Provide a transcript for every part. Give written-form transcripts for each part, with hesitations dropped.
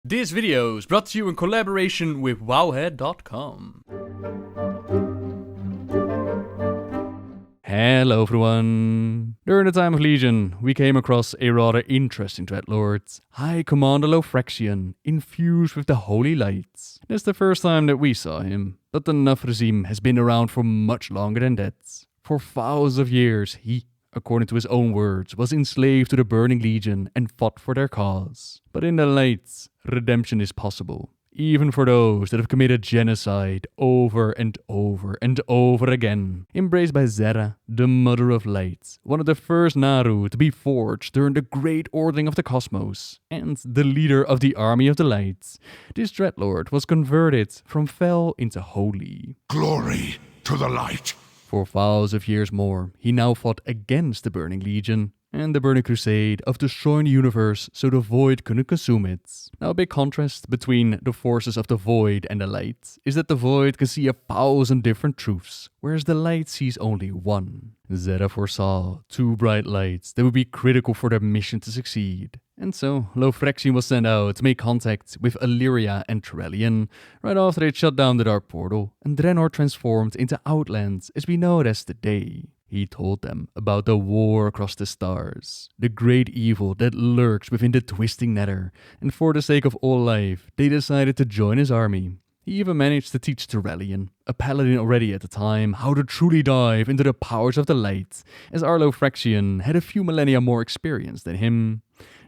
This video is brought to you in collaboration with wowhead.com. Hello everyone! During the time of Legion, we came across a rather interesting Dreadlord, High Commander Lothraxion, infused with the Holy Lights. This is the first time that we saw him, but the Nathrezim has been around for much longer than that. For thousands of years, he, according to his own words, was enslaved to the Burning Legion and fought for their cause. But in the light, redemption is possible, even for those that have committed genocide over and over and over again. Embraced by Zera, the Mother of Light, one of the first Naru to be forged during the Great Ordering of the Cosmos, and the leader of the Army of the Light, this Dreadlord was converted from fell into holy. Glory to the light! For thousands of years more, he now fought against the Burning Legion and the Burning Crusade of destroying the universe so the Void couldn't consume it. Now a big contrast between the forces of the Void and the Light is that the Void can see 1,000 different truths, whereas the Light sees only one. Zera foresaw 2 bright lights that would be critical for their mission to succeed. And so, Lothraxion was sent out to make contact with Illyria and Trellian right after they'd shut down the Dark Portal and Draenor transformed into Outlands as we know it as today. He told them about the war across the stars, the great evil that lurks within the twisting nether, and for the sake of all life, they decided to join his army. He even managed to teach Trellian, a paladin already at the time, how to truly dive into the powers of the light, as our Lothraxion had a few millennia more experience than him.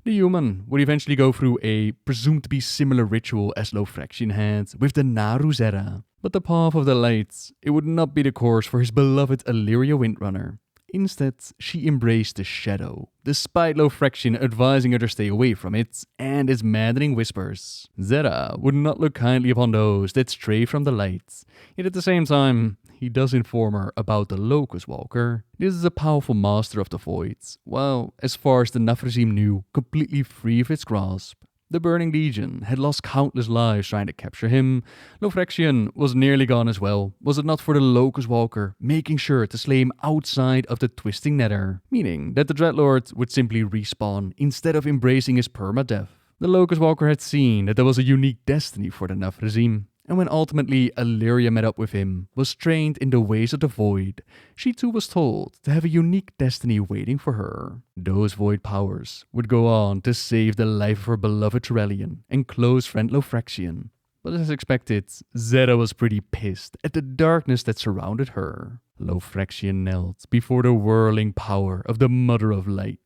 The human would eventually go through a presumed to be similar ritual as Lothraxion had with the Naru Zera. But the path of the light, it would not be the course for his beloved Illyria Windrunner. Instead, she embraced the shadow, despite Lothraxion advising her to stay away from it and its maddening whispers. Zera would not look kindly upon those that stray from the light, yet at the same time, he does inform her about the Locust Walker. This is a powerful master of the Void, while, as far as the Nathrezim knew, completely free of its grasp. The Burning Legion had lost countless lives trying to capture him. Lothraxion was nearly gone as well, was it not for the Locust Walker making sure to slay him outside of the twisting nether, meaning that the Dreadlord would simply respawn instead of embracing his permadeath. The Locust Walker had seen that there was a unique destiny for the Nathrezim, and when ultimately Illyria met up with him, was trained in the ways of the Void, she too was told to have a unique destiny waiting for her. Those Void powers would go on to save the life of her beloved Trellian and close friend Lothraxion. But as expected, Zera was pretty pissed at the darkness that surrounded her. Lothraxion knelt before the whirling power of the Mother of Light.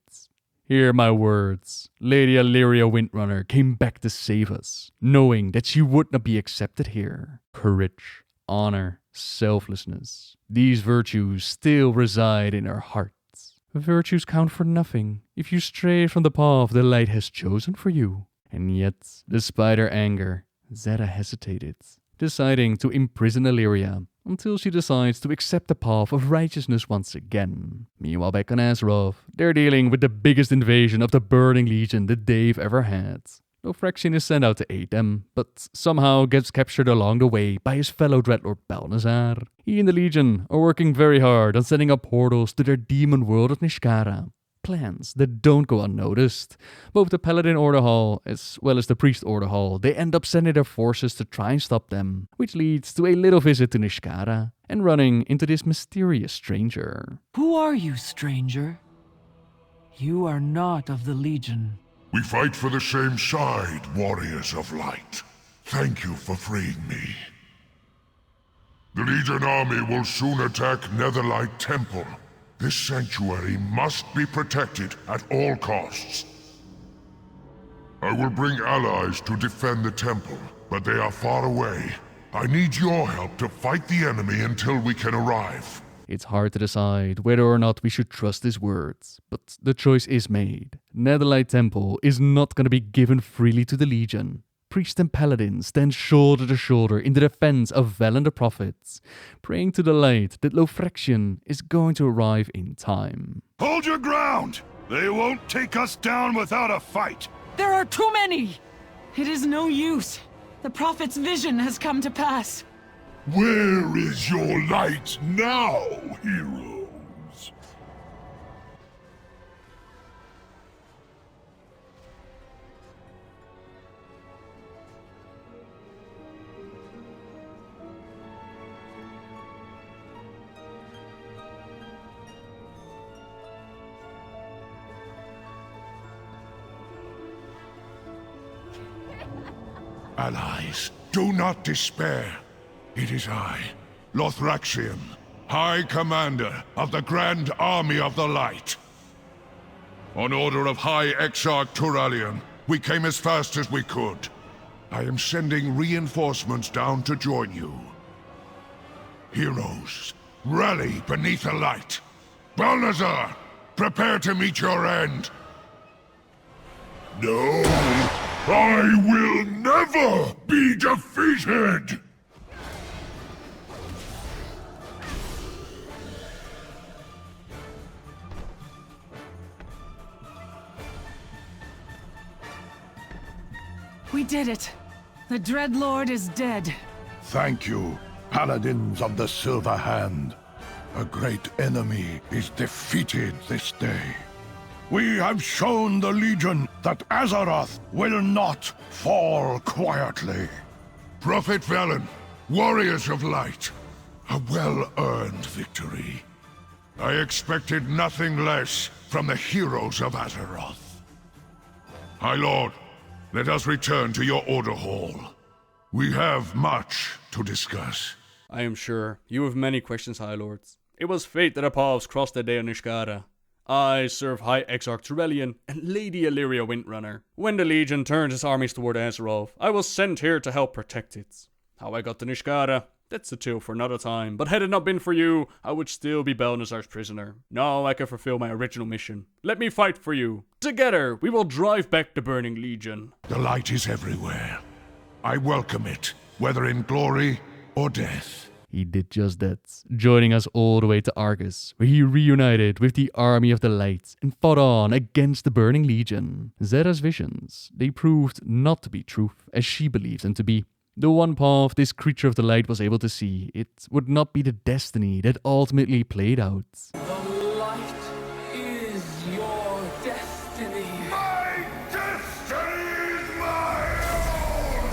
Hear my words. Lady Illyria Windrunner came back to save us, knowing that she would not be accepted here. Courage, honor, selflessness. These virtues still reside in her heart. Virtues count for nothing if you stray from the path the light has chosen for you. And yet, despite her anger, Zera hesitated, deciding to imprison Illyria until she decides to accept the path of righteousness once again. Meanwhile, back on Azeroth, they're dealing with the biggest invasion of the Burning Legion that they've ever had. Lothraxion is sent out to aid them, but somehow gets captured along the way by his fellow Dreadlord Balnazar. He and the Legion are working very hard on setting up portals to their demon world of Nishkara. Plans that don't go unnoticed. Both the Paladin Order Hall as well as the Priest Order Hall, they end up sending their forces to try and stop them, which leads to a little visit to Nishkara and running into this mysterious stranger. Who are you, stranger? You are not of the Legion. We fight for the same side, warriors of light. Thank you for freeing me. The Legion army will soon attack Netherlight Temple. This sanctuary must be protected at all costs. I will bring allies to defend the temple, but they are far away. I need your help to fight the enemy until we can arrive. It's hard to decide whether or not we should trust his words, but the choice is made. Netherlight Temple is not going to be given freely to the Legion. Priests and paladins stand shoulder to shoulder in the defense of Velen the Prophets, praying to the light that Lothraxion is going to arrive in time. Hold your ground! They won't take us down without a fight! There are too many! It is no use. The Prophet's vision has come to pass. Where is your light now, heroes? allies. Do not despair. It is I, Lothraxion, High Commander of the Grand Army of the Light. On order of High Exarch Turalion, we came as fast as we could. I am sending reinforcements down to join you. Heroes, rally beneath the light. Balnazar, prepare to meet your end. No, I will never be defeated! We did it. The Dreadlord is dead. Thank you, Paladins of the Silver Hand. A great enemy is defeated this day. We have shown the Legion that Azeroth will not fall quietly. Prophet Velen, Warriors of Light, a well-earned victory. I expected nothing less from the heroes of Azeroth. High Lord, let us return to your Order Hall. We have much to discuss. I am sure you have many questions, High Lords. It was fate that our paths crossed that day on Nishkara. I serve High Exarch Turalion and Lady Illyria Windrunner. When the Legion turned its armies toward Azeroth, I was sent here to help protect it. How I got to Nishkara, that's a tale for another time, but had it not been for you, I would still be Balnazar's prisoner. Now I can fulfill my original mission. Let me fight for you. Together, we will drive back the Burning Legion. The light is everywhere. I welcome it, whether in glory or death. He did just that, joining us all the way to Argus, where he reunited with the Army of the Light and fought on against the Burning Legion. Zera's visions, they proved not to be truth, as she believed them to be. The one path this creature of the light was able to see, it would not be the destiny that ultimately played out. The light is your destiny. My destiny is my own!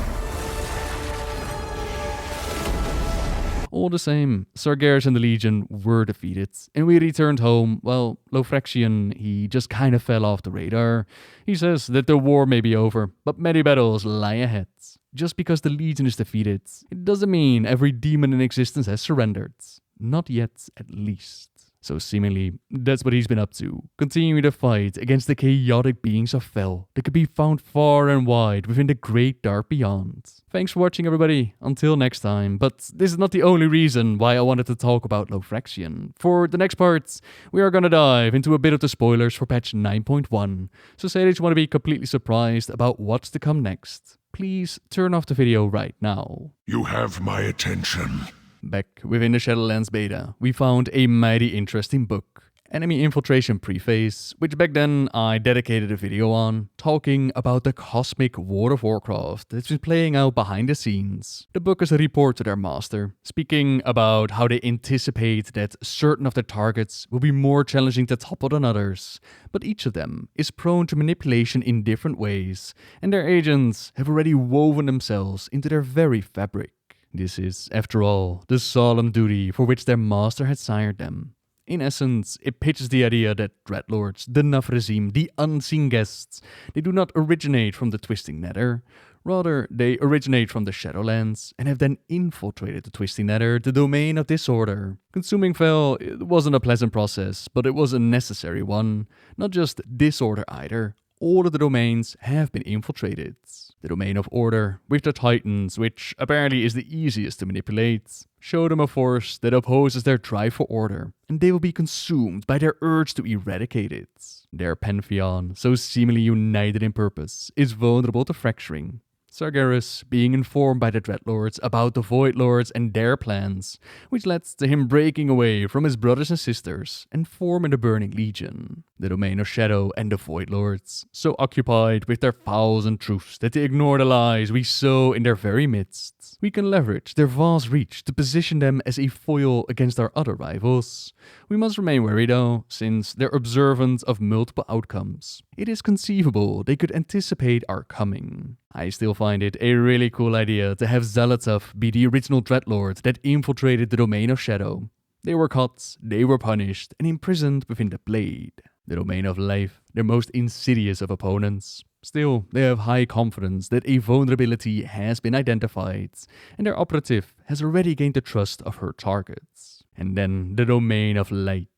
All the same, Sargeras and the Legion were defeated, and we returned home. Well, Lothraxion, he just kind of fell off the radar. He says that the war may be over, but many battles lie ahead. Just because the Legion is defeated, it doesn't mean every demon in existence has surrendered. Not yet, at least. So seemingly, that's what he's been up to, continuing the fight against the chaotic beings of Fel that could be found far and wide within the great dark beyond. Thanks for watching, everybody. Until next time. But this is not the only reason why I wanted to talk about Lothraxion. For the next parts, we are gonna dive into a bit of the spoilers for patch 9.1. So say that you want to be completely surprised about what's to come next. Please turn off the video right now. You have my attention. Back within the Shadowlands beta, we found a mighty interesting book, Enemy Infiltration Preface, which back then I dedicated a video on, talking about the cosmic war of Warcraft that's been playing out behind the scenes. The book is a report to their master, speaking about how they anticipate that certain of their targets will be more challenging to topple than others, but each of them is prone to manipulation in different ways, and their agents have already woven themselves into their very fabric. This is, after all, the solemn duty for which their master had sired them. In essence, it pitches the idea that Dreadlords, the Nathrezim, the unseen guests, they do not originate from the Twisting Nether. Rather, they originate from the Shadowlands and have then infiltrated the Twisting Nether, the domain of disorder. Consuming Fel wasn't a pleasant process, but it was a necessary one. Not just disorder either. All of the domains have been infiltrated. The domain of order, with the Titans, which apparently is the easiest to manipulate, show them a force that opposes their drive for order, and they will be consumed by their urge to eradicate it. Their pantheon, so seemingly united in purpose, is vulnerable to fracturing. Sargeras being informed by the Dreadlords about the Void Lords and their plans, which led to him breaking away from his brothers and sisters and forming the Burning Legion, the domain of Shadow and the Void Lords, so occupied with their fouls and truths that they ignore the lies we sow in their very midst. We can leverage their vast reach to position them as a foil against our other rivals. We must remain wary though, since they're observant of multiple outcomes. It is conceivable they could anticipate our coming. I still find it a really cool idea to have Xal'atath be the original Dreadlord that infiltrated the domain of Shadow. They were caught, they were punished, and imprisoned within the Blade, the domain of life, their most insidious of opponents. Still, they have high confidence that a vulnerability has been identified, and their operative has already gained the trust of her targets. And then the domain of light.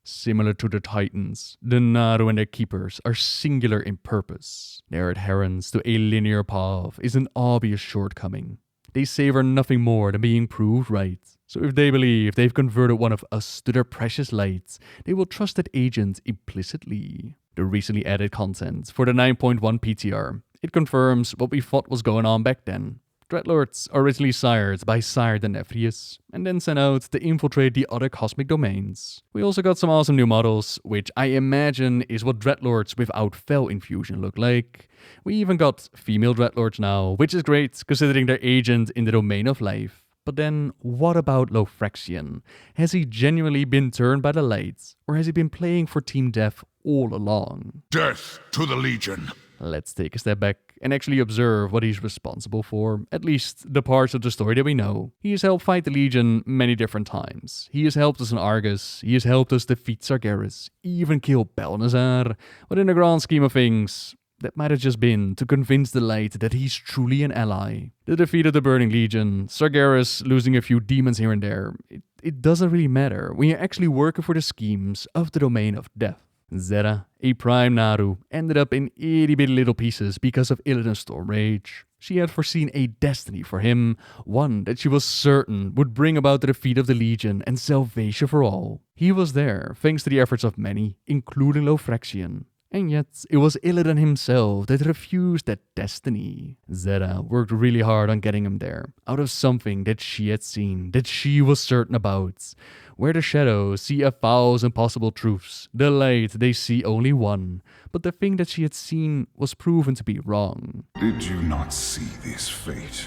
Similar to the Titans, the Naru and their keepers are singular in purpose. Their adherence to a linear path is an obvious shortcoming. They savor nothing more than being proved right. So if they believe they've converted one of us to their precious light, they will trust that agent implicitly. The recently added content for the 9.1 PTR, it confirms what we thought was going on back then. Dreadlords are originally sired by Sire the Nathrezim, and then sent out to infiltrate the other cosmic domains. We also got some awesome new models, which I imagine is what Dreadlords without Fel infusion look like. We even got female Dreadlords now, which is great considering their agent in the domain of life. But then, what about Lothraxion? Has he genuinely been turned by the lights, or has he been playing for Team Death all along? Death to the Legion! Let's take a step back and actually observe what he's responsible for, at least the parts of the story that we know. He has helped fight the Legion many different times. He has helped us in Argus, he has helped us defeat Sargeras, even kill Balnazar, but in the grand scheme of things, that might have just been to convince the Light that he's truly an ally. The defeat of the Burning Legion, Sargeras losing a few demons here and there, it doesn't really matter. We are actually working for the schemes of the Domain of Death. Zera, a prime Naru, ended up in itty-bitty little pieces because of Illidan's storm rage. She had foreseen a destiny for him, one that she was certain would bring about the defeat of the Legion and salvation for all. He was there, thanks to the efforts of many, including Lothraxion. And yet, it was Illidan himself that refused that destiny. Zera worked really hard on getting him there, out of something that she had seen, that she was certain about. Where the shadows see 1,000 possible truths, the light they see only one. But the thing that she had seen was proven to be wrong. Did you not see this fate,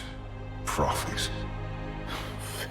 prophet?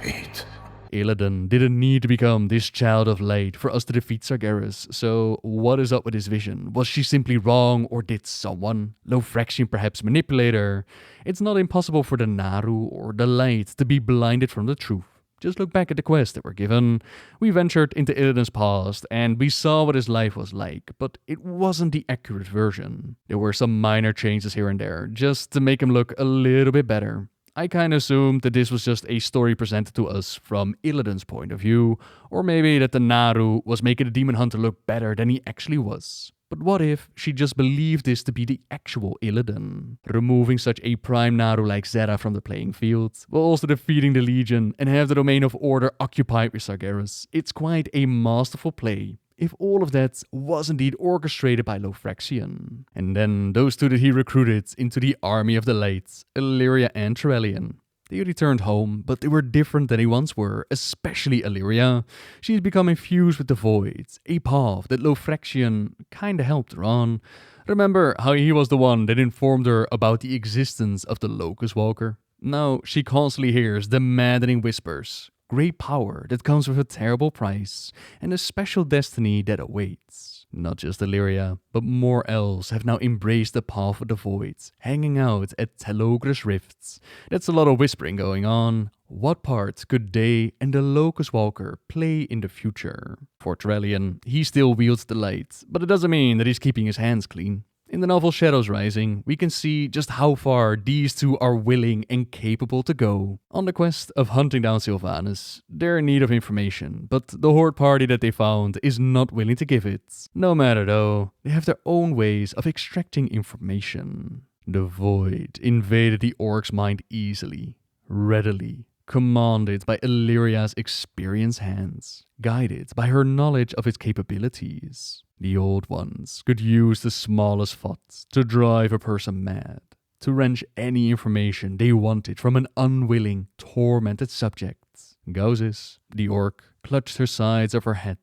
Fate? Illidan didn't need to become this child of light for us to defeat Sargeras, so what is up with his vision? Was she simply wrong, or did someone, Lothraxion perhaps, manipulate her? It's not impossible for the Naru or the light to be blinded from the truth. Just look back at the quests that were given. We ventured into Illidan's past, and we saw what his life was like, but it wasn't the accurate version. There were some minor changes here and there, just to make him look a little bit better. I kinda assumed that this was just a story presented to us from Illidan's point of view, or maybe that the Naru was making the demon hunter look better than he actually was. But what if she just believed this to be the actual Illidan? Removing such a prime Naru like Zera from the playing field, while also defeating the Legion and have the domain of order occupied with Sargeras. It's quite a masterful play, if all of that was indeed orchestrated by Lothraxion. And then those two that he recruited into the army of the light, Illyria and Trellian. They returned home, but they were different than they once were, especially Illyria. She had become infused with the Void, a path that Lothraxion kinda helped her on. Remember how he was the one that informed her about the existence of the Locust Walker? Now she constantly hears the maddening whispers. Great power that comes with a terrible price, and a special destiny that awaits. Not just Illyria, but more elves have now embraced the path of the Void, hanging out at Telogris Rifts. That's a lot of whispering going on. What part could they and the Locust Walker play in the future? For Trellian, he still wields the light, but it doesn't mean that he's keeping his hands clean. In the novel Shadows Rising, we can see just how far these two are willing and capable to go. On the quest of hunting down Sylvanas, they're in need of information, but the Horde party that they found is not willing to give it. No matter though, they have their own ways of extracting information. The Void invaded the Orc's mind easily, readily, commanded by Illyria's experienced hands, guided by her knowledge of its capabilities. The Old Ones could use the smallest thoughts to drive a person mad, to wrench any information they wanted from an unwilling, tormented subject. Gauzes, the orc, clutched her sides of her head,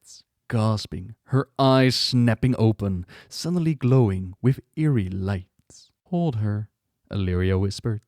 gasping, her eyes snapping open, suddenly glowing with eerie light. "Hold her," Illyria whispered.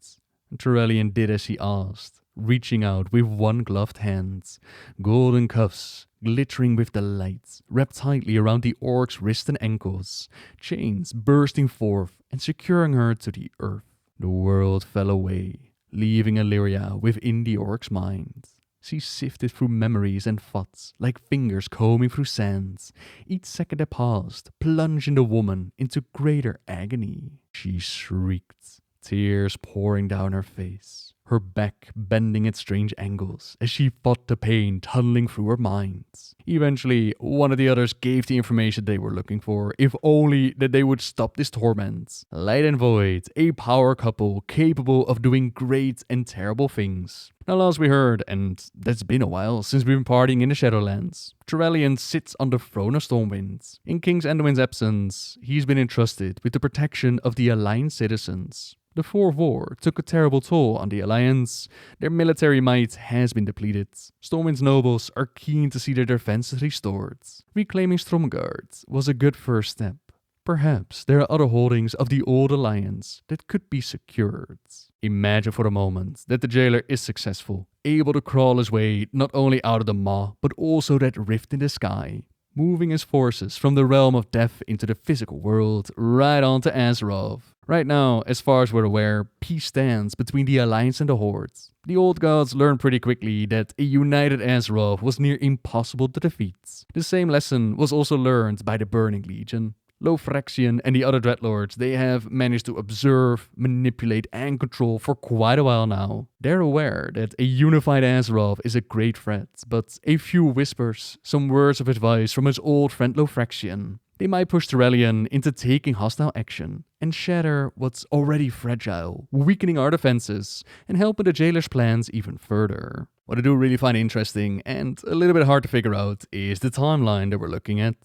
Trellian did as he asked, reaching out with one gloved hand. Golden cuffs, glittering with the light, wrapped tightly around the orc's wrists and ankles, chains bursting forth and securing her to the earth. The world fell away, leaving Illyria within the orc's mind. She sifted through memories and thoughts like fingers combing through sands. Each second that passed plunged the woman into greater agony. She shrieked, tears pouring down her face, her back bending at strange angles as she fought the pain tunneling through her mind. Eventually, one of the others gave the information they were looking for, if only that they would stop this torment. Light and Void, a power couple capable of doing great and terrible things. Now last we heard, and that's been a while since we've been partying in the Shadowlands, Turalyon sits on the throne of Stormwind. In King Anduin's absence, he's been entrusted with the protection of the Alliance citizens. The Four of War took a terrible toll on the Alliance. Their military might has been depleted. Stormwind's nobles are keen to see their defenses restored. Reclaiming Stromgarde was a good first step. Perhaps there are other holdings of the old Alliance that could be secured. Imagine for a moment that the jailer is successful, able to crawl his way not only out of the maw, but also that rift in the sky, moving his forces from the realm of death into the physical world, right onto Azeroth. Right now, as far as we're aware, peace stands between the Alliance and the Horde. The old gods learned pretty quickly that a united Azeroth was near impossible to defeat. The same lesson was also learned by the Burning Legion. Lothraxion and the other Dreadlords, they have managed to observe, manipulate and control for quite a while now. They're aware that a unified Azeroth is a great threat, but a few whispers, some words of advice from his old friend Lothraxion, they might push Turalyon into taking hostile action and shatter what's already fragile, weakening our defenses and helping the jailer's plans even further. What I do really find interesting and a little bit hard to figure out is the timeline that we're looking at.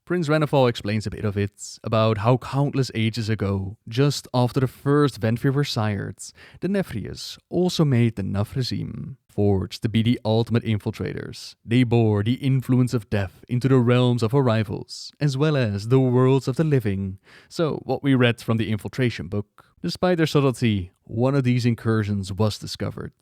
Prince Renethal explains a bit of it, about how countless ages ago, just after the first Venthyr were sired, the Nathrezim also made the Nathrezim. Forged to be the ultimate infiltrators, they bore the influence of death into the realms of our rivals, as well as the worlds of the living. So, what we read from the infiltration book. Despite their subtlety, one of these incursions was discovered.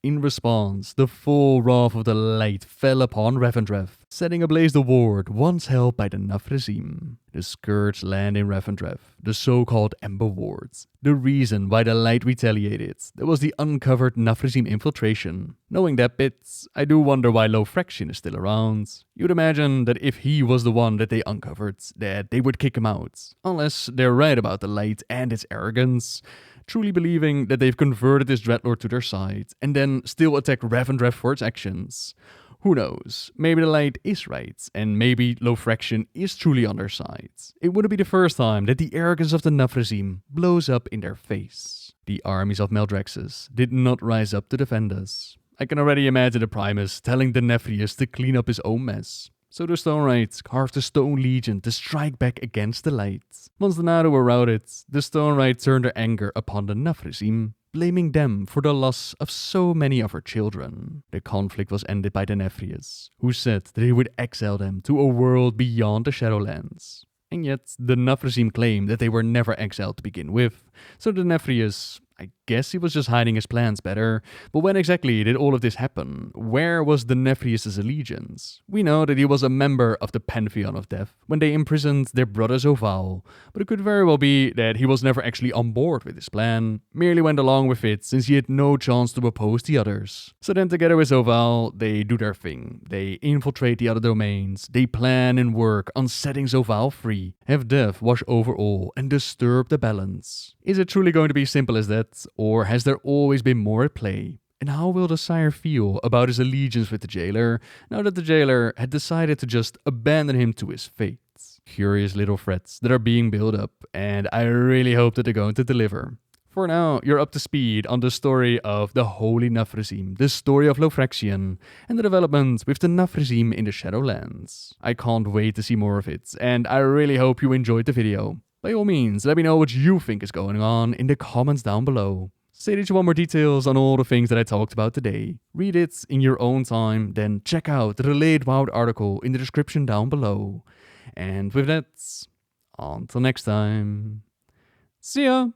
In response, the full wrath of the light fell upon Revendreth, setting ablaze the ward once held by the Nathrezim. The scourge land in Revendreth, the so-called Ember Wards. The reason why the light retaliated, there was the uncovered Nathrezim infiltration. Knowing that bit, I do wonder why Lothraxion is still around. You'd imagine that if he was the one that they uncovered, that they would kick him out. Unless they're right about the light and its arrogance. Truly believing that they've converted this Dreadlord to their side, and then still attack Revendreth for its actions. Who knows, maybe the light is right, and maybe Lothraxion is truly on their side. It wouldn't be the first time that the arrogance of the Nathrezim blows up in their face. The armies of Maldraxxus did not rise up to defend us. I can already imagine the Primus telling the Nephius to clean up his own mess. So the Stone Knights carved the Stone Legion to strike back against the light. Once the Nadu were routed, the Stone Knights turned their anger upon the Nathrezim, blaming them for the loss of so many of her children. The conflict was ended by the Nephius, who said that he would exile them to a world beyond the Shadowlands. And yet, the Nathrezim claimed that they were never exiled to begin with, so the Nephius, I guess he was just hiding his plans better. But when exactly did all of this happen? Where was the Nephius' allegiance? We know that he was a member of the Pantheon of Death when they imprisoned their brother Zovaal, but it could very well be that he was never actually on board with his plan, merely went along with it since he had no chance to oppose the others. So then together with Zovaal, they do their thing. They infiltrate the other domains, they plan and work on setting Zovaal free, have death wash over all and disturb the balance. Is it truly going to be simple as that? Or has there always been more at play? And how will the sire feel about his allegiance with the jailer, now that the jailer had decided to just abandon him to his fate? Curious little threats that are being built up, and I really hope that they're going to deliver. For now, you're up to speed on the story of the Holy Nathrezim, the story of Lothraxion, and the development with the Nathrezim in the Shadowlands. I can't wait to see more of it, and I really hope you enjoyed the video. By all means, let me know what you think is going on in the comments down below. Say that you want more details on all the things that I talked about today. Read it in your own time, then check out the Relayed Wild article in the description down below. And with that, until next time, see ya!